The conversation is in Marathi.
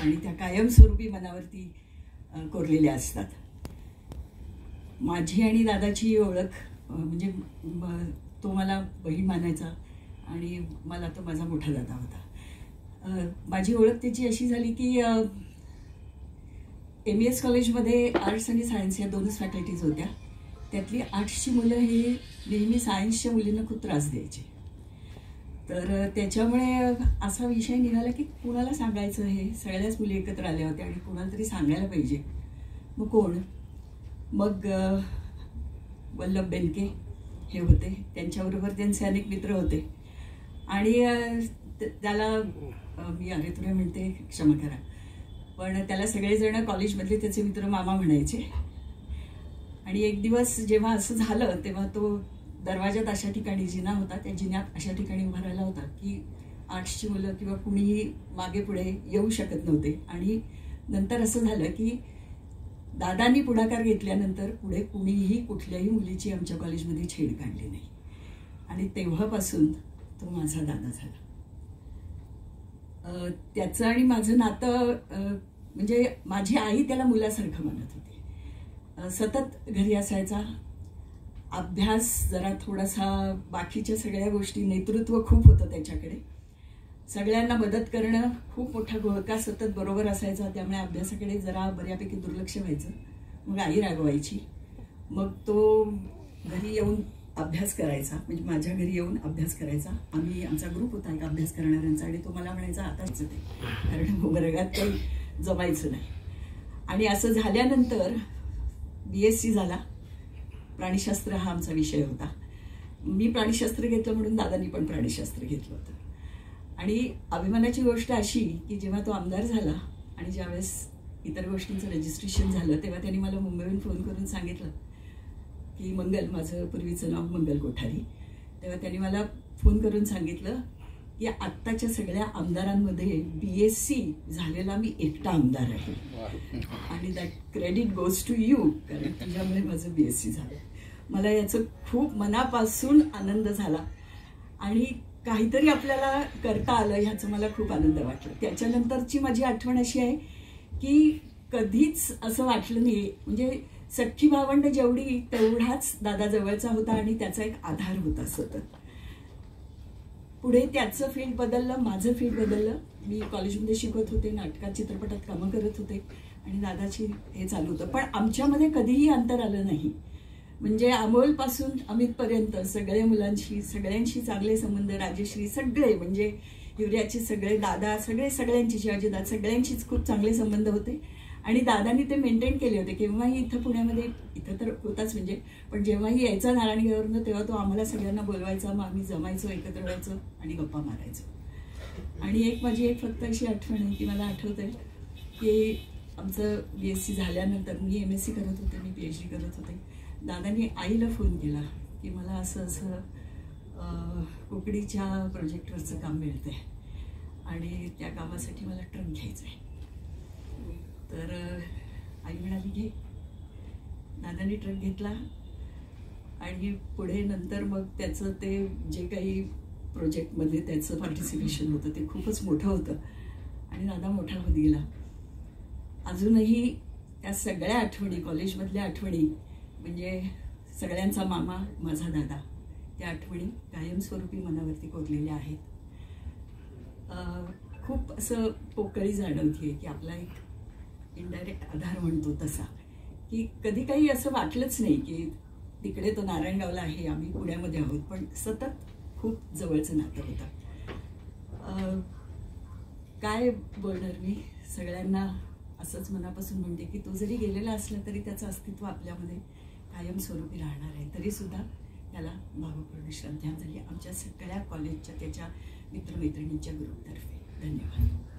आणि त्या कायमस्वरूपी मनावरती कोरलेल्या असतात. माझी आणि दादाची ओळख म्हणजे तो मला बहीण मानायचा आणि मला तो माझा मोठा दादा होता. माझी ओळख त्याची अशी झाली की MES कॉलेजमध्ये आर्ट्स आणि सायन्स या दोनच फॅकल्टीज होत्या. त्यातली आर्ट्सची मुलं हे नेहमी सायन्सच्या मुलींना खूप त्रास द्यायचे. तर त्याच्यामुळे असा विषय निघाला की कुणाला सांगायचं, हे सगळ्याच मुली एकत्र आल्या होत्या आणि कुणाला तरी सांगायला पाहिजे. मग कोण? मग वल्लभ बेनके हे होते, त्यांच्याबरोबर त्यांचे अनेक मित्र होते आणि त्याला मी अरे तुला म्हणते क्षमा करा, पण त्याला सगळेजण कॉलेजमधले त्याचे मित्र मामा म्हणायचे. आणि एक दिवस जेव्हा असं झालं तेव्हा तो दरवाजात अशा ठिकाणी जिना होता, त्या जिन्यात अशा ठिकाणी उभा राहिला होता की आर्ट्सची मुलं किंवा कुणीही मागे पुढे येऊ शकत नव्हते. आणि नंतर असं झालं की दादांनी पुढाकार घेतल्यानंतर पुढे कुणीही कुठल्याही मुलीची आमच्या कॉलेजमध्ये छेड काढली नाही आणि तेव्हापासून तो माझा दादा झाला. त्याचं आणि माझं नातं म्हणजे माझी आई त्याला मुलासारखं मानत होती. सतत घरी असायचा, अभ्यास जरा थोडासा, बाकीच्या सगळ्या गोष्टी, नेतृत्व खूप होतं त्याच्याकडे, सगळ्यांना मदत करणं, खूप मोठा घोळका सतत बरोबर असायचा. त्यामुळे अभ्यासाकडे जरा बऱ्यापैकी दुर्लक्ष व्हायचं. मग आई रागवायची. मग तो घरी येऊन अभ्यास करायचा, म्हणजे माझ्या घरी येऊन अभ्यास करायचा. आमचा ग्रुप होता एक अभ्यास करणाऱ्यांचा आणि तो मला म्हणायचा आताच ते, कारण वर्गात काही जमायचं नाही. आणि असं झाल्यानंतर BSc झाला. प्राणीशास्त्र हा आमचा विषय होता. मी प्राणीशास्त्र घेतलं म्हणून दादांनी पण प्राणीशास्त्र घेतलं होतं. आणि अभिमानाची गोष्ट अशी की जेव्हा तो आमदार झाला आणि ज्यावेळेस इतर गोष्टींचं रजिस्ट्रेशन झालं तेव्हा त्यांनी मला मुंबईहून फोन करून सांगितलं की मंगल, माझं पूर्वीचं नाव मंगल कोठारी, तेव्हा त्यांनी मला फोन करून सांगितलं की आत्ताच्या सगळ्या आमदारांमध्ये BSc झालेला मी एकटा आमदार आहे आणि that credit goes to you, कारण तुझ्यामुळे माझं BSc झालं. मला याचं खूप मनापासून आनंद झाला आणि काहीतरी आपल्याला करता आलं ह्याचं मला खूप आनंद वाटला. त्याच्यानंतरची माझी आठवण अशी आहे की कधीच असं वाटलं नाही, म्हणजे सख्खी भावंड जेवढी तेवढाच दादा जवळचा होता आणि त्याचा एक आधार होता सतत. पुढे त्याचं फील्ड बदललं, माझं फील्ड बदललं. मी कॉलेजमध्ये शिकवत होते, नाटकात चित्रपटात कामं करत होते आणि दादाची हे चालू होतं. पण आमच्यामध्ये कधीही अंतर आलं नाही. म्हणजे अमोलपासून अमितपर्यंत सगळ्या मुलांशी, सगळ्यांशी चांगले संबंध, राजश्री, सगळे म्हणजे युरियाचे सगळे दादा, सगळ्यांची, शिवाजीदादा, सगळ्यांशीच खूप चांगले संबंध होते आणि दादांनी ते मेंटेन केले होते. केव्हाही इथं पुण्यामध्ये, इथं तर होताच म्हणजे, पण जेव्हाही यायचा नारायणगाववरून तेव्हा तो आम्हाला सगळ्यांना बोलवायचा. मग आम्ही जमायचो, एकत्र व्हायचो आणि गप्पा मारायचो. आणि माझी एक फक्त अशी आठवण आहे की मला आठवत आहे की आमचं BSc झाल्यानंतर मी MSc करत होते, मी PhD करत होते. दादांनी आईला फोन केला की मला असं कुकडीच्या प्रोजेक्टवरचं काम मिळतं आहे आणि त्या कामासाठी मला ट्रक घ्यायचा आहे. तर आई म्हणाली की दादांनी ट्रक घेतला आणि पुढे नंतर मग त्याचं ते जे काही प्रोजेक्टमध्ये त्याचं पार्टिसिपेशन होतं ते खूपच मोठं होतं आणि दादा मोठा होत गेला. अजूनही त्या सगळ्या आठवणी, कॉलेजमधल्या आठवणी, म्हणजे सगळ्यांचा मामा माझा दादा, त्या आठवणी कायमस्वरूपी मनावरती कोरलेल्या आहेत. खूप असं पोकळी जाणवते की आपला एक इनडायरेक्ट आधार म्हणतो तसा, की कधी काही असं वाटलंच नाही की तिकडे तो नारायणगावला आहे, आम्ही पुण्यामध्ये आहोत, पण सतत खूप जवळचं नातं होतं. काय बोलणार मी, सगळ्यांना असंच मनापासून म्हणते की तो जरी गेलेला असला तरी त्याचं अस्तित्व आपल्यामध्ये कायमस्वरूपी राहणार आहे. तरीसुद्धा त्याला भावपूर्ण श्रद्धांजली आमच्या सगळ्या कॉलेजच्या, त्याच्या मित्रमैत्रिणींच्या ग्रुपतर्फे. धन्यवाद.